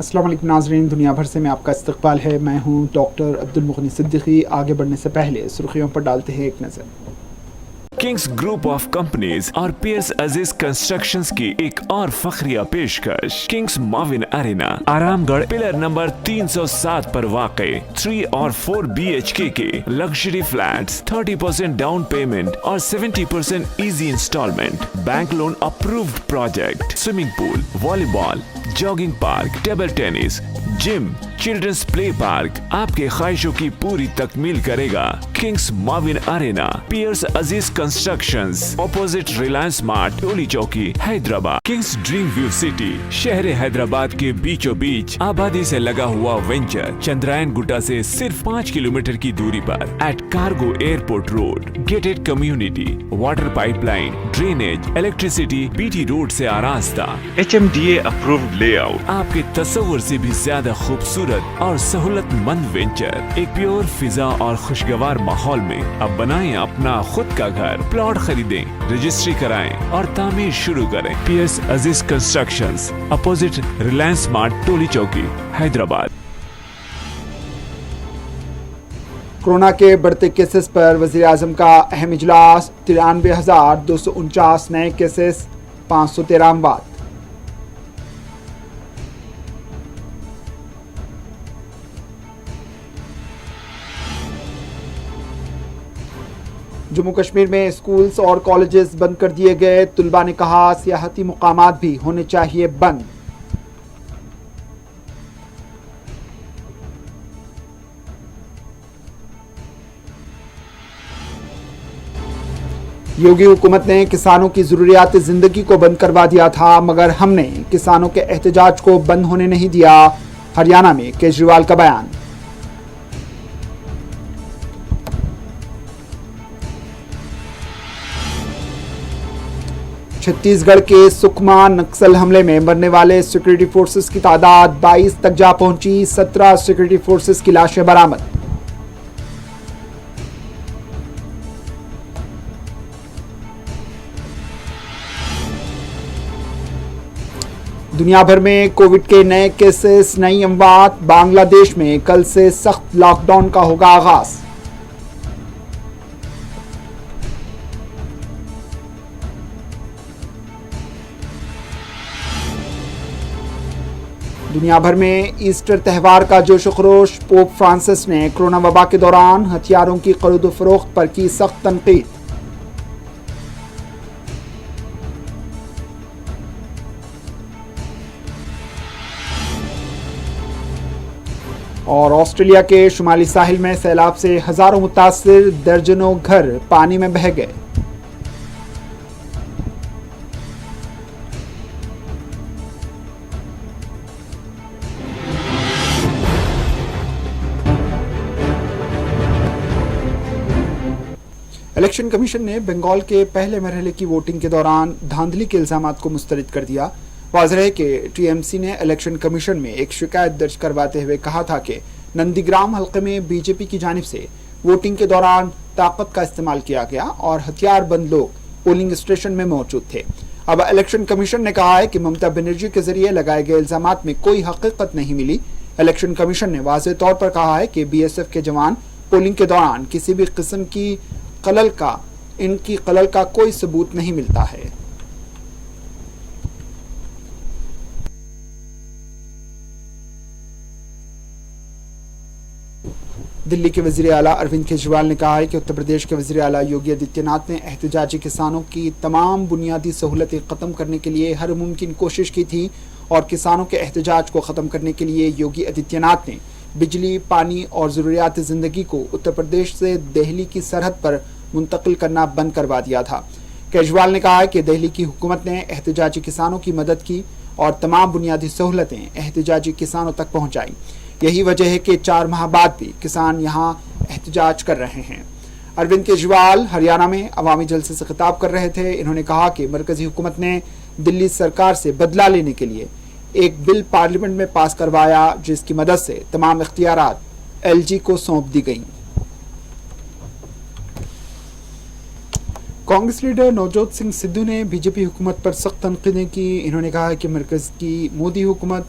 अस्सलाम वालेकुम नाज़रीन, दुनिया भर से मैं आपका इस्तकबाल है। मैं हूं डॉक्टर अब्दुल मुग़नी सिद्दीकी। आगे बढ़ने से पहले सुर्खियों पर डालते हैं एक नज़र। किंग्स ग्रुप ऑफ कंपनीज और पियर्स अजीज कंस्ट्रक्शंस की एक और फखरिया पेशकश। Kings Mavin arena, Aramghar, pillar number 307 पर वाक़े 3 और 4 BHK के लग्जरी फ्लैट्स, 30% डाउन पेमेंट और 70% easy installment, bank loan approved project, swimming pool, volleyball, jogging park, table tennis, gym, children's play park आपके ख्वाहिशों की पूरी तकमील करेगा। Kings Mavin arena, Pierce Aziz constructions, opposite Reliance mart, Toli Chowki, Hyderabad. Kings dream view city, शहर हैदराबाद के बीचों बीच आबादी से लगा हुआ वेंचर, चंद्रायन गुट्टा से सिर्फ 5 किलोमीटर की दूरी पर, at cargo airport road, gated community, water pipeline, drainage, electricity, BT road से आरास्ता, HMDA अप्रूव्ड लेआउट, आपके तस्वुर से भी ज्यादा खूबसूरत और सहूलतमंद वेंचर, एक प्योर फिजा और खुशगवार माहौल में। अब बनाएं अपना खुद का घर, प्लॉट खरीदें, रजिस्ट्री कराएं और तामीर शुरू करें। Piers Aziz constructions, opposite Reliance mart, Toli Chowki, Hyderabad. Corona के बढ़ते केसेस पर वज़ीर आज़म का अहम इजलास। 93,249 नए केसेस, 513 अमवात। जम्मू कश्मीर में स्कूल्स और कॉलेजेस बंद कर दिए गए। तुलबा ने कहा सियाहती मुकामात भी होने चाहिए बंद। योगी हुकूमत ने किसानों की ज़रूरियात ज़िंदगी को बंद करवा दिया था, मगर हमने किसानों के एहतजाज को बंद होने नहीं दिया। हरियाणा में केजरीवाल का बयान। छत्तीसगढ़ के सुकमा नक्सल हमले में मरने वाले सिक्योरिटी फोर्सेस की तादाद 22 तक जा पहुंची। 17 सिक्योरिटी फोर्सेस की लाशें बरामद। दुनिया भर में कोविड के नए केसेस, नई अमवात। बांग्लादेश में कल से सख्त लॉकडाउन का होगा आगाज। दुनिया भर में ईस्टर त्यौहार का जोश खरोश। पोप फ्रांसिस ने कोरोना वबा के दौरान हथियारों की खरीद फरोख्त पर की सख्त तनकीद। और ऑस्ट्रेलिया के शुमाली साहिल में सैलाब से हजारों मुतासिर, दर्जनों घर पानी में बह गए। इलेक्शन कमीशन ने बंगाल के पहले मरहले की वोटिंग के दौरान धांधली के इल्जामात को मुस्तरद कर दिया। वाज़ेह है कि TMC ने इलेक्शन कमीशन में एक शिकायत दर्ज करवाते हुए कहा था कि नंदीग्राम हल्के में बीजेपी की जानिब से वोटिंग के दौरान ताकत का इस्तेमाल किया गया और हथियारबंद लोग पोलिंग स्टेशन में मौजूद थे। अब इलेक्शन कमीशन ने कहा है कि ममता बनर्जी के जरिए लगाए गए इल्जामात में कोई हकीकत नहीं मिली। इलेक्शन कमीशन ने वाज़ेह तौर पर कहा है कि BSF के जवान पोलिंग के दौरान किसी भी किस्म की इनकी खलल का कोई सबूत नहीं मिलता है। दिल्ली के वज़ीर आला अरविंद केजरीवाल ने कहा है कि उत्तर प्रदेश के वज़ीर आला योगी आदित्यनाथ ने एहतजाजी किसानों की तमाम बुनियादी सहूलतें ख़त्म करने के लिए हर मुमकिन कोशिश की थी और किसानों के एहतजाज को ख़त्म करने के लिए योगी आदित्यनाथ ने बिजली, पानी और ज़रूरियात ज़िंदगी को उत्तर प्रदेश से दिल्ली की सरहद पर मुंतकिल करना बंद करवा दिया था। केजरीवाल ने कहा है कि दिल्ली की हुकूमत ने एहतजाजी किसानों की मदद की और तमाम बुनियादी सहूलतें एहतजाजी किसानों तक पहुंचाई। यही वजह है कि 4 माह बाद भी किसान यहां एहतजाज कर रहे हैं। अरविंद केजरीवाल हरियाणा में अवामी जलसे से खिताब कर रहे थे। इन्होंने कहा कि मरकजी हुकूमत ने दिल्ली सरकार से बदला लेने के लिए एक बिल पार्लियामेंट में पास करवाया, जिसकी मदद से तमाम इख्तियारात LG को सौंप दी गई। कांग्रेस लीडर नवजोत सिंह सिद्धू ने बीजेपी हुकूमत पर सख्त तनकीदें की। इन्होंने कहा कि मरकज की मोदी हुकूमत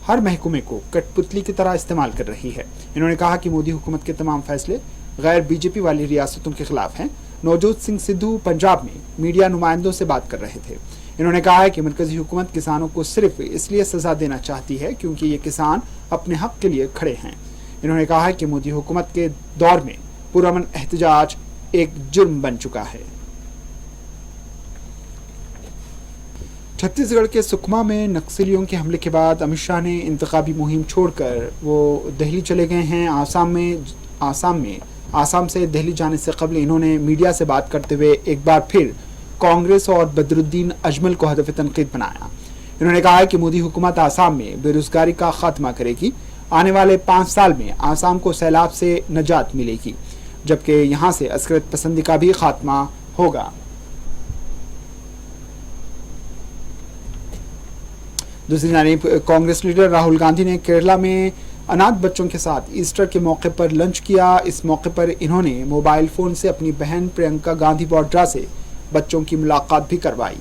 हर महकमे को कठपुतली की तरह इस्तेमाल कर रही है। इन्होंने कहा कि मोदी हुकूमत के तमाम फैसले गैर बीजेपी वाली रियासतों के खिलाफ हैं। नवजोत सिंह सिद्धू पंजाब में मीडिया नुमाइंदों से बात कर रहे थे। इन्होंने कहा है कि मरकजी हुकूमत किसानों को सिर्फ इसलिए सजा देना चाहती है क्योंकि ये किसान अपने हक के लिए खड़े हैं। इन्होंने कहा है कि मोदी हुकूमत के दौर में पुरअमन एहतजाज एक जुर्म बन चुका है। छत्तीसगढ़ के सुकमा में नक्सलियों के हमले के बाद अमित शाह ने इंतखाबी मुहिम छोड़कर वो दिल्ली चले गए हैं। आसाम से दिल्ली जाने से कबल इन्होंने मीडिया से बात करते हुए एक बार फिर कांग्रेस और बदरुद्दीन अजमल को हदफ तनकीद बनाया। इन्होंने कहा है कि मोदी हुकूमत आसाम में बेरोजगारी का खात्मा करेगी। आने वाले 5 साल में आसाम को सैलाब से निजात मिलेगी, जबकि यहां से अस्करत पसंदी का भी खात्मा होगा। दूसरी जानिब कांग्रेस लीडर राहुल गांधी ने केरला में अनाथ बच्चों के साथ ईस्टर के मौके पर लंच किया। इस मौके पर इन्होंने मोबाइल फोन से अपनी बहन प्रियंका गांधी वाड्रा से बच्चों की मुलाकात भी करवाई।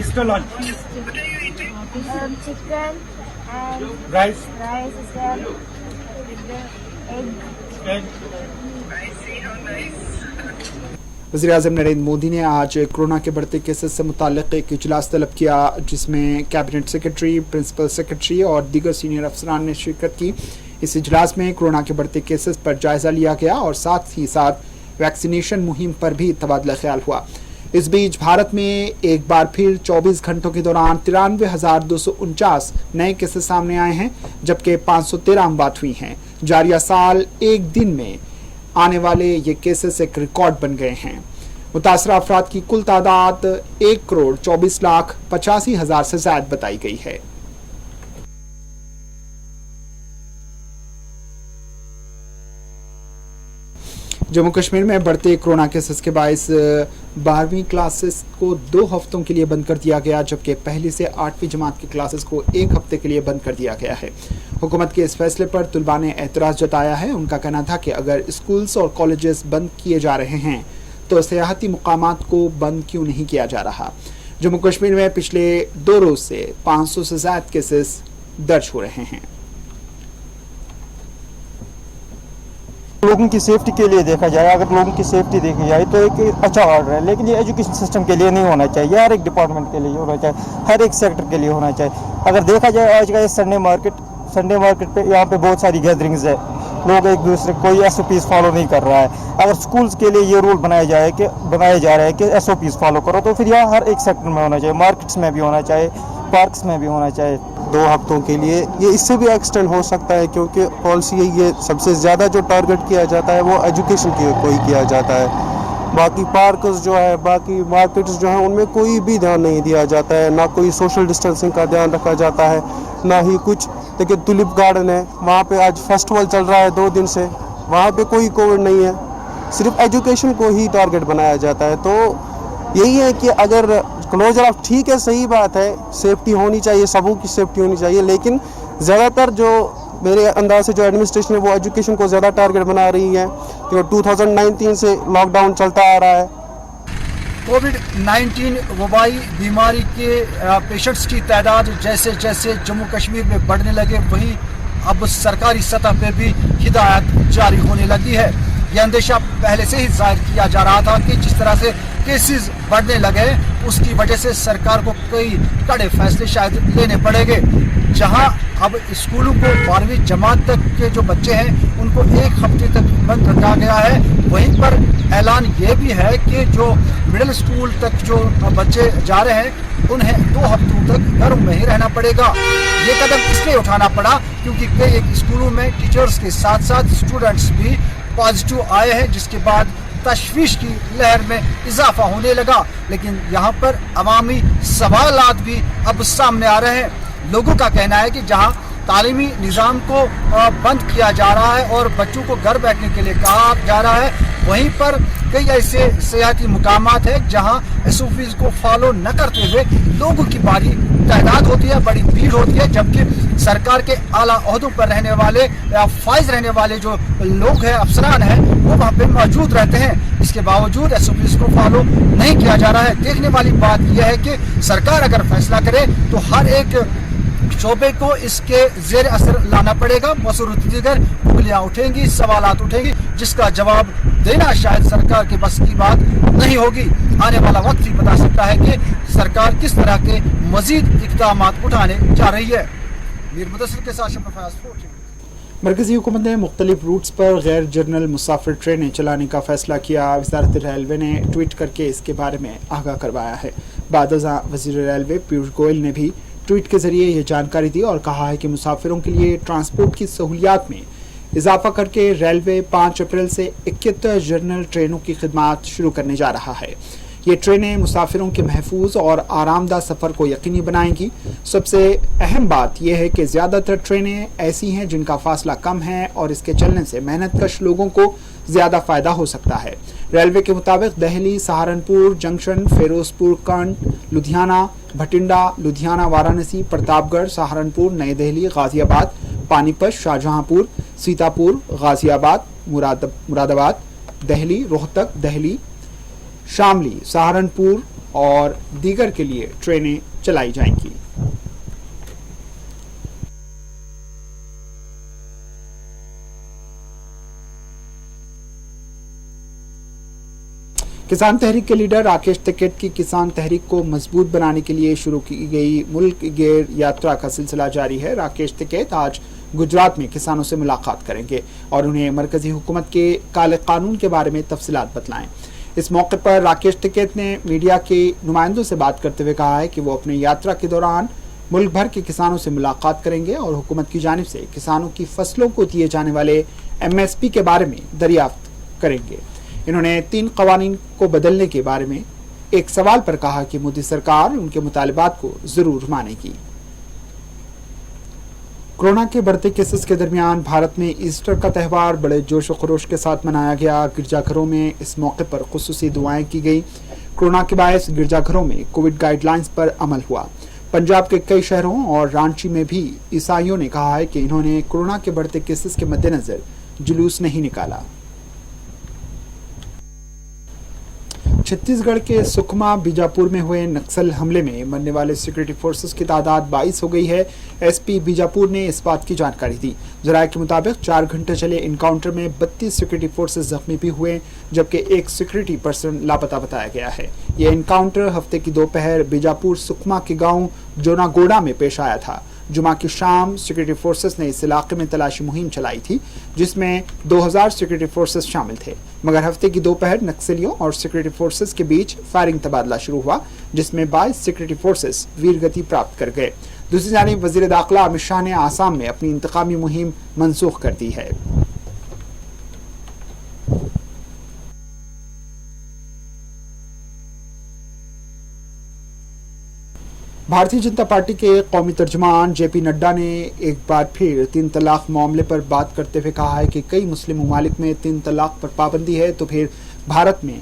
Easter lunch. What are you eating? Chicken and Rice. egg. Egg. I see, how nice. वज़ीर-ए-आज़म नरेंद्र मोदी ने आज कोरोना के बढ़ते केसेस से मुताल्लिक़ एक इजलास तलब किया, जिसमें कैबिनेट सेक्रेटरी, प्रिंसिपल सेक्रेटरी और दीगर सीनियर अफसरान ने शिरकत की। इस इजलास में कोरोना के बढ़ते केसेस पर जायजा लिया गया और साथ ही साथ वैक्सीनेशन मुहिम पर भी तबादला ख्याल हुआ। इस बीच भारत में एक बार फिर 24 घंटों के दौरान 93,249 नए केसेस सामने आए हैं, जबकि 513 अमवात हुई हैं। जारिया साल एक दिन में आने वाले ये केसेस एक रिकॉर्ड बन गए हैं। मुतासरा अफराद की कुल तादाद 1,24,85,000 से ज्यादा बताई गई है। जम्मू कश्मीर में बढ़ते कोरोना केसेस के बायस 12वीं क्लासेस को 2 हफ्तों के लिए बंद कर दिया गया, जबकि पहली से 8वीं जमात की क्लासेस को 1 हफ्ते के लिए बंद कर दिया गया है। हुकूमत के इस फैसले पर तुलबा ने एतराज़ जताया है। उनका कहना था कि अगर स्कूल्स और कॉलेजेस बंद किए जा रहे हैं तो सियाहती मुकामात को बंद क्यों नहीं किया जा रहा। जम्मू कश्मीर में पिछले 2 रोज से 500 से ज्यादा केसेस दर्ज हो रहे हैं। लोगों की सेफ्टी के लिए देखा जाए, अगर लोगों की सेफ्टी देखी जाए तो एक अच्छा ऑर्डर है, लेकिन ये एजुकेशन सिस्टम के लिए नहीं होना चाहिए, हर एक डिपार्टमेंट के लिए होना चाहिए, हर एक सेक्टर के लिए होना चाहिए। अगर देखा जाए आज का ये संडे मार्केट पे यहाँ पे बहुत सारी गैदरिंग्स है, लोग एक दूसरे कोई SOPs फॉलो नहीं कर रहा है। अगर स्कूल्स के लिए ये रूल बनाया जा रहा है कि SOPs फॉलो करो, तो फिर यहाँ हर एक सेक्टर में होना चाहिए, मार्केट्स में भी होना चाहिए, पार्क्स में भी होना चाहिए। 2 हफ्तों के लिए ये इससे भी एक्सटेंड हो सकता है, क्योंकि पॉलिसी ये सबसे ज़्यादा जो टारगेट किया जाता है वो एजुकेशन को ही किया जाता है। बाकी पार्क्स जो है, बाकी मार्केट्स जो हैं, उनमें कोई भी ध्यान नहीं दिया जाता है, ना कोई सोशल डिस्टेंसिंग का ध्यान रखा जाता है, ना ही कुछ। देखिए टुलिप गार्डन है, वहाँ पे आज फेस्टिवल चल रहा है 2 दिन से, वहाँ पे कोई कोविड नहीं है, सिर्फ एजुकेशन को ही टारगेट बनाया जाता है। तो यही है कि अगर क्लोजर ऑफ, ठीक है, सही बात है, सेफ्टी होनी चाहिए, सबों की सेफ्टी होनी चाहिए, लेकिन ज़्यादातर जो मेरे अंदाज से जो एडमिनिस्ट्रेशन है वो एजुकेशन को ज़्यादा टारगेट बना रही है, क्योंकि 2019 से लॉकडाउन चलता आ रहा है। कोविड-19 वबाई बीमारी के पेशेंट्स की तादाद जैसे जैसे जम्मू कश्मीर में बढ़ने लगे, वहीं अब सरकारी सतह पे भी हिदायत जारी होने लगी है। यह अंदेशा पहले से ही जाहिर किया जा रहा था कि जिस तरह से केसेस बढ़ने लगे, उसकी वजह से सरकार को कई कड़े फैसले शायद लेने पड़ेंगे। जहां अब स्कूलों को 12वीं जमात तक के जो बच्चे हैं उनको 1 हफ्ते तक बंद रखा गया है, वहीं पर ऐलान ये भी है कि जो मिडिल स्कूल तक जो बच्चे जा रहे हैं उन्हें 2 हफ्तों तक घरों में ही रहना पड़ेगा। ये कदम इसलिए उठाना पड़ा क्योंकि कई स्कूलों में टीचर्स के साथ साथ स्टूडेंट्स भी पॉजिटिव आए हैं, जिसके बाद तशवीश की लहर में इजाफा होने लगा। लेकिन यहाँ पर अवामी सवालात भी अब सामने आ रहे हैं। लोगों का कहना है कि जहाँ तालीमी निज़ाम को बंद किया जा रहा है और बच्चों को घर बैठने के लिए कहा जा रहा है, वहीं पर कई ऐसे सियाहती मुकामात है जहाँ SOPs को फॉलो न करते हुए लोगों की बारी तादाद होती है, बड़ी भीड़ होती है, जबकि सरकार के आला ओहदों पर रहने वाले या फाइज रहने वाले जो लोग हैं, अफसरान हैं, वो वहाँ पे मौजूद रहते हैं। इसके बावजूद SOPs को फॉलो नहीं किया जा रहा है। देखने वाली बात यह है कि सरकार अगर फैसला करे तो हर एक शोबे को इसके जेर असर लाना पड़ेगा। मौसूर दीगर उंगलियां उठेंगी, सवालात उठेंगी, जिसका जवाब देना शायद सरकार के बस की बात नहीं होगी। आने वाला वक्त ही बता सकता है कि सरकार किस तरह के मजीद इक़दाम उठाने जा रही है। मीर मुदस्सिर के साथ शफा फयाज, 4 मरकजी हुकूमत ने मुख्तलिफ रूट्स पर गैर जर्नल मुसाफिर ट्रेनें चलाने का फैसला किया। वजारत रेलवे ने ट्वीट करके इसके बारे में आगाह करवाया है। बादशाह वज़ीर रेलवे पीयूष गोयल ने भी ट्वीट के जरिए ये जानकारी दी और कहा है कि मुसाफिरों के लिए ट्रांसपोर्ट की सहूलियात में इजाफा करके रेलवे 5 अप्रैल से 71 जर्नल ट्रेनों की खिदमत शुरू करने जा रहा है। ये ट्रेनें मुसाफिरों के महफूज और आरामदाह सफ़र को यकीनी बनाएंगी। सबसे अहम बात यह है कि ज़्यादातर ट्रेनें ऐसी हैं जिनका फासला कम है और इसके चलने से मेहनतकश लोगों को ज़्यादा फ़ायदा हो सकता है। रेलवे के मुताबिक दिल्ली सहारनपुर जंक्शन, फिरोजपुर कंड, लुधियाना भटिंडा, लुधियाना वाराणसी, प्रतापगढ़, सहारनपुर, नई दिल्ली, गाजियाबाद, पानीपत, शाहजहांपुर, सीतापुर, गाजियाबाद, मुरादाबाद, दिल्ली, रोहतक, दिल्ली, शामली, सहारनपुर और दीगर के लिए ट्रेनें चलाई जाएंगी। किसान तहरीक के लीडर राकेश टिकैत की किसान तहरीक को मजबूत बनाने के लिए शुरू की गई मुल्क गेर यात्रा का सिलसिला जारी है। राकेश टिकैत आज गुजरात में किसानों से मुलाकात करेंगे और उन्हें मरकजी हुकूमत के काले कानून के बारे में तफसीलात बतलाएं। इस मौके पर राकेश टिकैत ने मीडिया के नुमाइंदों से बात करते हुए कहा है कि वो अपनी यात्रा के दौरान मुल्क भर के किसानों से मुलाकात करेंगे और हुकूमत की जानिब से किसानों की फसलों को दिए जाने वाले MSP के बारे में दरियाफ्त करेंगे। इन्होंने 3 कवानीन को बदलने के बारे में एक सवाल पर कहा कि मोदी सरकार उनके मुतालिबात को जरूर मानेगी। कोरोना के बढ़ते केसेस के दरमियान भारत में ईस्टर का त्यौहार बड़े जोश व खरोश के साथ मनाया गया। गिरजाघरों में इस मौके पर खुसूसी दुआएं की गई। कोरोना के बायस गिरजाघरों में कोविड गाइडलाइंस पर अमल हुआ। पंजाब के कई शहरों और रांची में भी ईसाइयों ने कहा है कि इन्होंने कोरोना के बढ़ते केसेस के मद्देनजर जुलूस नहीं निकाला। छत्तीसगढ़ के सुकमा बीजापुर में हुए नक्सल हमले में मरने वाले सिक्योरिटी फोर्सेस की तादाद 22 हो गई है। SP बीजापुर ने इस बात की जानकारी दी। जराये के मुताबिक 4 घंटे चले इनकाउंटर में 32 सिक्योरिटी फोर्सेस जख्मी भी हुए, जबकि एक सिक्योरिटी पर्सन लापता बताया गया है। ये इनकाउंटर हफ्ते की दोपहर बीजापुर सुकमा के गांव जोनागोड़ा में पेश आया था। जुमा की शाम सिक्योरिटी फोर्सेस ने इस इलाके में तलाशी मुहिम चलाई थी, जिसमें 2000 सिक्योरिटी फोर्सेस शामिल थे, मगर हफ्ते की दोपहर नक्सलियों और सिक्योरिटी फोर्सेस के बीच फायरिंग तबादला शुरू हुआ, जिसमें 22 सिक्योरिटी फोर्सेस वीरगति प्राप्त कर गए। दूसरी जानिब वजीर दाखिला अमित शाह ने आसाम में अपनी इंतकामी मुहिम मनसूख कर दी है। भारतीय जनता पार्टी के कौमी तर्जुमान JP नड्डा ने एक बार फिर 3 तलाक मामले पर बात करते हुए कहा है कि कई मुस्लिम ममालिक में 3 तलाक पर पाबंदी है, तो फिर भारत में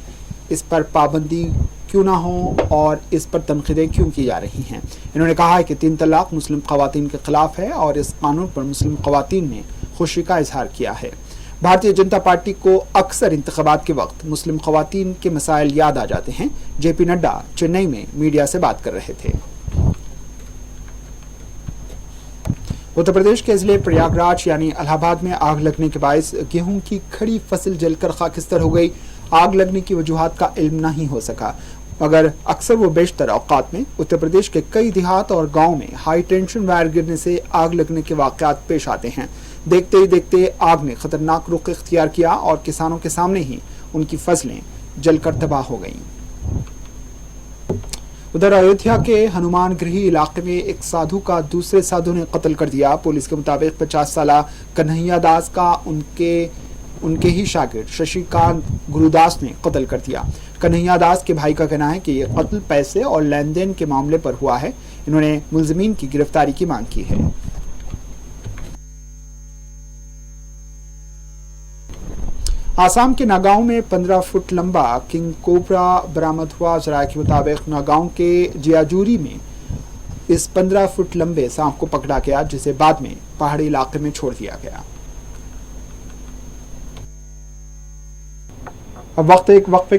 इस पर पाबंदी क्यों ना हो और इस पर तनकीदें क्यों की जा रही हैं। इन्होंने कहा है कि 3 तलाक मुस्लिम ख़वातीन के खिलाफ है और इस कानून पर मुस्लिम ख़वातीन ने खुशी का इजहार किया है। भारतीय जनता पार्टी को अक्सर इंतखाबात के वक्त मुस्लिम ख़वातीन के मसाइल याद आ जाते हैं। JP नड्डा चेन्नई में मीडिया से बात कर रहे थे। उत्तर प्रदेश के जिले प्रयागराज यानी इलाहाबाद में आग लगने के बायस गेहूं की खड़ी फसल जलकर खाकिस्तर हो गई। आग लगने की वजूहात का इल्म नहीं हो सका, मगर अक्सर वो बेशतर औकात में उत्तर प्रदेश के कई देहात और गांव में हाई टेंशन वायर गिरने से आग लगने के वाकयात पेश आते हैं। देखते ही देखते आग ने खतरनाक रुख इख्तियार किया और किसानों के सामने ही उनकी फसलें जलकर तबाह हो गईं। उधर अयोध्या के हनुमान गृही इलाके में एक साधु का दूसरे साधु ने कत्ल कर दिया। पुलिस के मुताबिक 50 साला कन्हैया दास का उनके ही शागिर्द शशिकांत गुरुदास ने कत्ल कर दिया। कन्हैया दास के भाई का कहना है कि यह कत्ल पैसे और लेन देन के मामले पर हुआ है। इन्होंने मुलजिमीन की गिरफ्तारी की मांग की है। आसाम के नागांव में 15 फुट लंबा किंग कोबरा बरामद हुआ। जराये के मुताबिक नागांव के जियाजूरी में इस 15 फुट लंबे सांप को पकड़ा गया, जिसे बाद में पहाड़ी इलाके में छोड़ दिया गया। अब वक्त एक वक्फे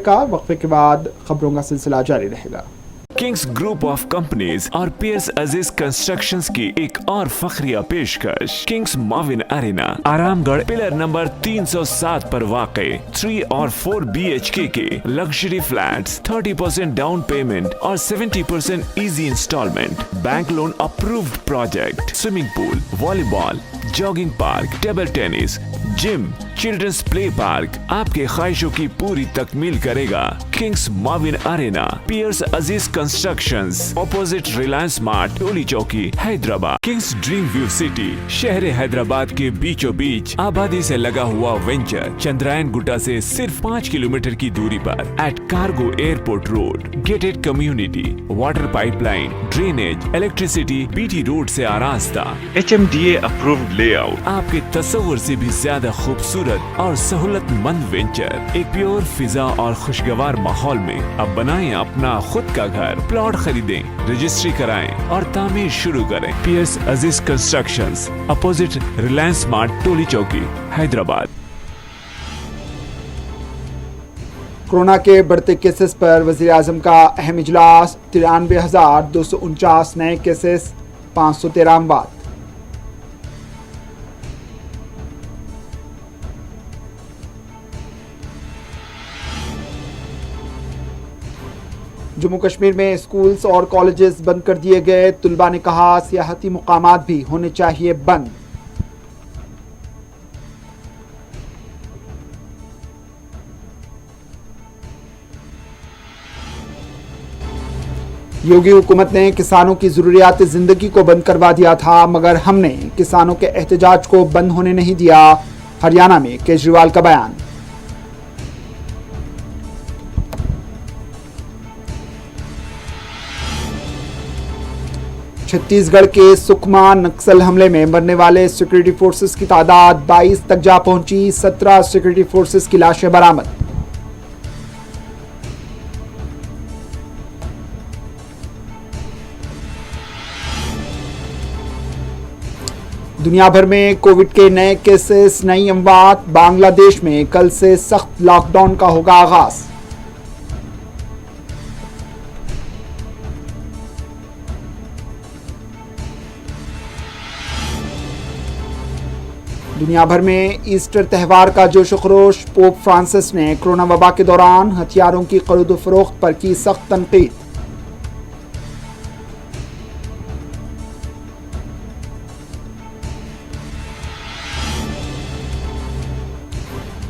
के बाद खबरों का सिलसिला जारी रहेगा। किंग्स ग्रुप ऑफ कंपनीज और पियर्स अजीज कंस्ट्रक्शंस की एक और फखरिया पेशकश। Kings Mavin arena, Aramghar, pillar number 307 पर वाक़ई 3 और 4 BHK के लग्जरी फ्लैट्स, 30% डाउन पेमेंट और 70% easy installment, bank loan approved project, swimming pool, volleyball, jogging park, table tennis, gym, children's play park आपके ख्वाहिशों की पूरी तकमील करेगा। Kings Mavin arena, Pierce Aziz constructions, opposite Reliance smart, Toli Chowki, Hyderabad. Kings dream view city, शहर हैदराबाद के बीचों बीच आबादी से लगा हुआ वेंचर, चंद्रायन गुट्टा से सिर्फ 5 किलोमीटर की दूरी पर, at cargo airport road, gated community, water pipeline, drainage, electricity, BT road से आरास्ता, HMDA अप्रूव्ड लेआउट, आपके तस्वुर से भी ज्यादा खूबसूरत और सहूलतमंद वेंचर, एक प्योर फिजा और खुशगवार माहौल में। अब बनाएं अपना खुद का घर, प्लॉट खरीदें, रजिस्ट्री कराएं और तामीर शुरू करें। Piers Aziz constructions, opposite Reliance smart, Toli Chowki, Hyderabad. Corona के बढ़ते केसेस पर वजीर आजम का अहम इजलास, 93,249 नए केसेस, 513 अमवात। जम्मू कश्मीर में स्कूल्स और कॉलेजेस बंद कर दिए गए। तुलबा ने कहा सियाहती मुकामात भी होने चाहिए बंद। योगी हुकूमत ने किसानों की जरूरियात जिंदगी को बंद करवा दिया था, मगर हमने किसानों के एहतजाज को बंद होने नहीं दिया। हरियाणा में केजरीवाल का बयान। छत्तीसगढ़ के सुकमा नक्सल हमले में मरने वाले सिक्योरिटी फोर्सेस की तादाद 22 तक जा पहुंची। 17 सिक्योरिटी फोर्सेस की लाशें बरामद। दुनिया भर में कोविड के नए केसेस, नई अमवात। बांग्लादेश में कल से सख्त लॉकडाउन का होगा आगाज। दुनिया भर में ईस्टर त्यौहार का जोश खरोश। पोप फ्रांसिस ने कोरोना वबा के दौरान हथियारों की खरीद फरोख्त पर की सख्त तनकीद।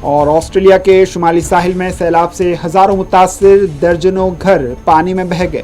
और ऑस्ट्रेलिया के शुमाली साहिल में सैलाब से हजारों मुतासिर, दर्जनों घर पानी में बह गए।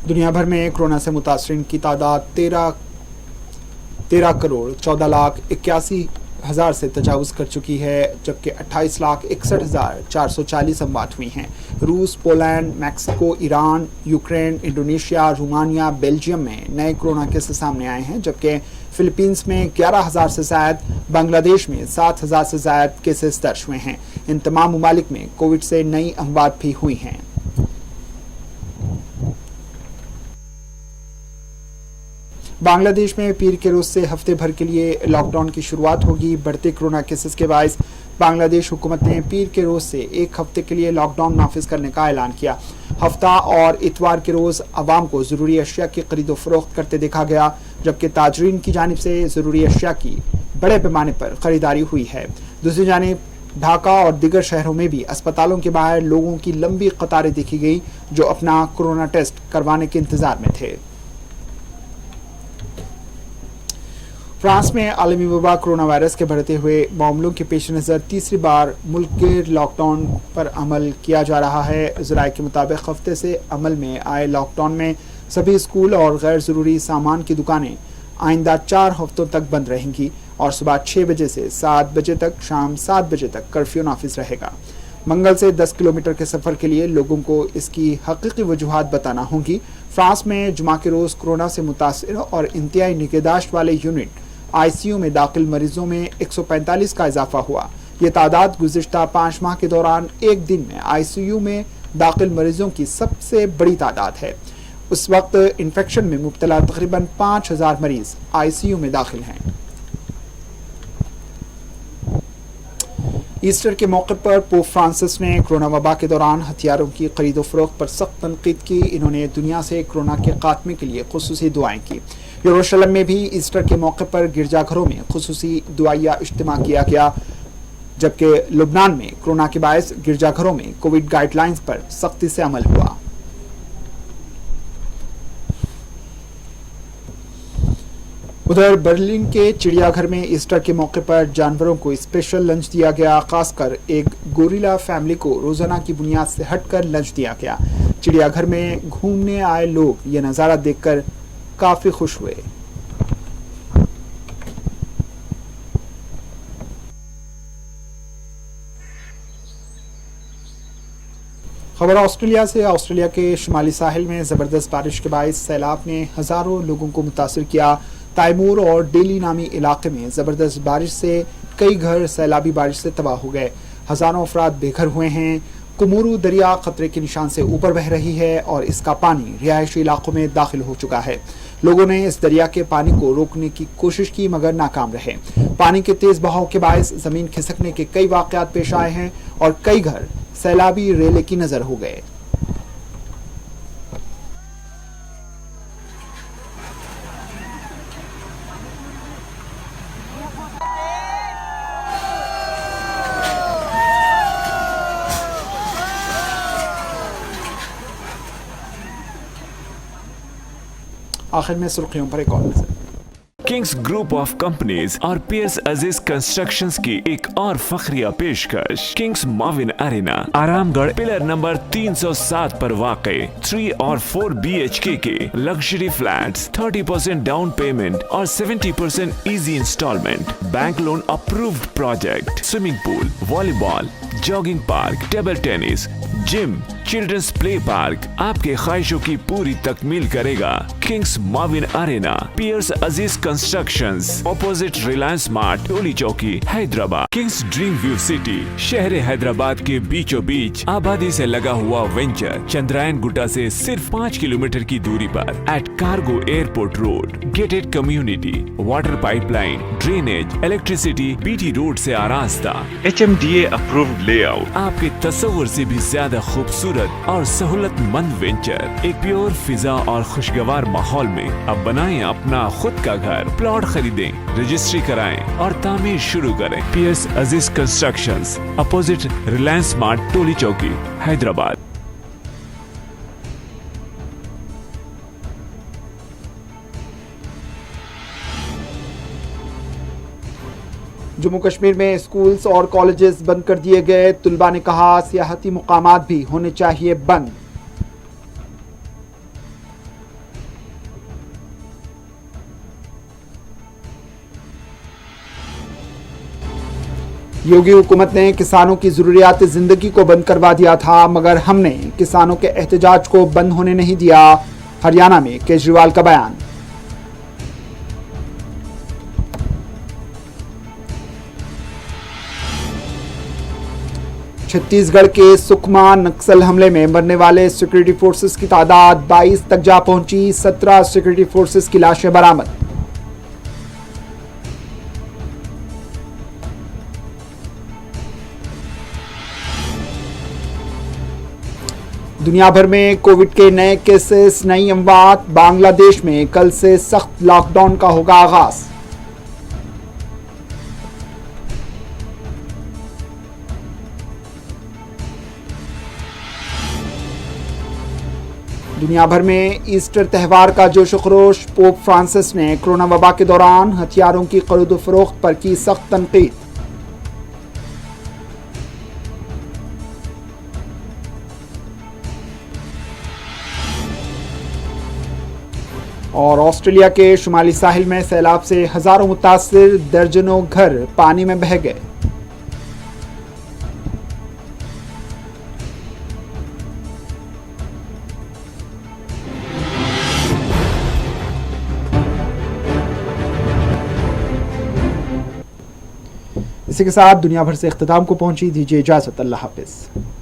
दुनिया भर में कोरोना से मुतासरीन की तादाद 13 करोड़ 14 लाख 81 हजार से तजावुज़ कर चुकी है, जबकि 28 लाख 61,440 अमवात हुई हैं। रूस, Poland, Mexico, Iran, Ukraine, Indonesia, Romania, Belgium में नए कोरोना केसेस सामने आए हैं, जबकि फिलीपींस में 11,000 से ज़ायद, बांग्लादेश में 7,000 से ज़ायद केसेस दर्ज हुए हैं। इन तमाम ममालिक में कोविड से नई अमवात भी हुई हैं। बांग्लादेश में पीर के रोज से हफ्ते भर के लिए लॉकडाउन की शुरुआत होगी। बढ़ते कोरोना केसेस के बायस बांग्लादेश हुकूमत ने पीर के रोज से एक हफ्ते के लिए लॉकडाउन नाफिज करने का ऐलान किया। हफ्ता और इतवार के रोज आवाम को जरूरी अशिया की खरीदो फरोख्त करते देखा गया, जबकि ताजरीन की जानिब से जरूरी अशिया की बड़े पैमाने पर खरीदारी हुई है। दूसरी जानिब ढाका और दीगर शहरों में भी अस्पतालों के बाहर लोगों की लंबी कतारें देखी गई, जो अपना कोरोना टेस्ट करवाने के इंतजार में थे। फ्रांस में आलमी वबा कोरोना वायरस के बढ़ते हुए मामलों के पेश नज़र तीसरी बार मुल्क के लॉकडाउन पर अमल किया जा रहा है। ज़राए के मुताबिक हफ्ते से अमल में आए लॉकडाउन में सभी स्कूल और गैर ज़रूरी सामान की दुकानें आइंदा 4 हफ्तों तक बंद रहेंगी और सुबह 6 बजे से 7 बजे तक, शाम 7 बजे तक कर्फ्यू नाफिज रहेगा। मंगल से 10 किलोमीटर के सफ़र के लिए लोगों को इसकी हकीकी वजूहात बताना होंगी। फ्रांस में जुमा के रोज कोरोना से मुतासिर और इंतहाई निगहदाश्त वाले यूनिट आईसीयू में दाखिल मरीजों में 145 का इजाफा हुआ। ये तादाद गुज़िश्ता 5 माह के दौरान एक दिन में आईसीयू में दाखिल मरीजों की सबसे बड़ी तादाद है। उस वक्त इन्फेक्शन में मुब्तला तकरीबन 5000 मरीज आईसीयू में दाखिल हैं। ईस्टर के मौके पर पोप फ्रांसिस ने कोरोना वबा के दौरान हथियारों की खरीदो फरोख्त पर सख्त तनकीद की। इन्होंने दुनिया से कोरोना के खात्मे के लिए खुसूसी दुआएं की। यरूशलेम में भी ईस्टर के मौके पर गिरजाघरों में खुसूसी दुआया इज्तिमा किया गया, जबकि लुबनान में कोरोना के बायस गिरजाघरों में कोविड गाइडलाइंस पर सख्ती से अमल हुआ। उधर बर्लिन के चिड़ियाघर में ईस्टर के मौके पर जानवरों को स्पेशल लंच दिया गया। खासकर एक गोरिल्ला फैमिली को रोजाना की बुनियाद से हटकर लंच दिया गया। चिड़ियाघर में घूमने आए लोग ये नज़ारा देखकर काफी खुश हुए। खबर ऑस्ट्रेलिया से। ऑस्ट्रेलिया के शुमाली साहिल में जबरदस्त बारिश के बायस सैलाब ने हजारों लोगों को मुतासिर किया। ताइमूर और डेली नामी इलाके में जबरदस्त बारिश से कई घर सैलाबी बारिश से तबाह हो गए। हजारों अफराद बेघर हुए हैं। कुमुरू दरिया खतरे के निशान से ऊपर बह रही है और इसका पानी रिहायशी इलाकों में दाखिल हो चुका है। लोगों ने इस दरिया के पानी को रोकने की कोशिश की मगर नाकाम रहे। पानी के तेज बहाव के बायस जमीन खिसकने के कई वाकयात पेश आए हैं और कई घर सैलाबी रेले की नजर हो गए। आखिर में सुर्खियों पर एक और नजर। किंग्स ग्रुप ऑफ कंपनीज और पियर्स अजीज कंस्ट्रक्शंस की एक और फखरिया पेशकश। Kings Mavin arena Aramghar pillar number 307 पर वाक़े 3 और 4 BHK के लग्जरी फ्लैट्स 30% डाउन पेमेंट और 70% easy installment. Bank loan approved project. Swimming pool, volleyball, jogging park, table tennis, gym, children's play park आपके ख्वाहिशों की पूरी तकमील करेगा। Kings Mavin arena, Pierce Aziz constructions, opposite Reliance mart, Toli Chowki, Hyderabad. Kings dream view city, शहर हैदराबाद के बीचों बीच आबादी से लगा हुआ वेंचर चंद्रायन गुट्टा से सिर्फ 5 किलोमीटर की दूरी पर at cargo airport road. Gated community, water pipeline, drainage, electricity, BT road से आरास्ता, HMDA अप्रूव्ड लेआउट। आपके तस्वुर से भी ज्यादा खूबसूरत और सहूलतमंद वेंचर एक प्योर फिजा और खुशगवार माहौल में। अब बनाएं अपना खुद का घर। प्लॉट खरीदें, रजिस्ट्री कराएं और तामीर शुरू करें। Piers Aziz constructions, opposite Reliance mart, Toli Chowki, Hyderabad. Jammu Kashmir में स्कूल्स और कॉलेजेस बंद कर दिए गए। तुलबा ने कहा सियाहती मुकामात भी होने चाहिए बंद। योगी हुकूमत ने किसानों की जरूरियात जिंदगी को बंद करवा दिया था मगर हमने किसानों के एहतजाज को बंद होने नहीं दिया। हरियाणा में केजरीवाल का बयान। छत्तीसगढ़ के सुकमा नक्सल हमले में मरने वाले सिक्योरिटी फोर्सेस की तादाद 22 तक जा पहुंची। 17 सिक्योरिटी फोर्सेस की लाशें बरामद। दुनिया भर में कोविड के नए केसेस, नई अमवात। बांग्लादेश में कल से सख्त लॉकडाउन का होगा आगाज। दुनिया भर में ईस्टर त्यौहार का जोश खरोश। पोप फ्रांसिस ने कोरोना वबा के दौरान हथियारों की खरीदो फरोख्त पर की सख्त तनकीद। और ऑस्ट्रेलिया के शुमाली साहिल में सैलाब से हजारों मुतासिर, दर्जनों घर पानी में बह गए। इसी के साथ दुनिया भर से इख्तिताम को पहुंची। दीजिए इजाज़त, अल्लाह हाफिज़।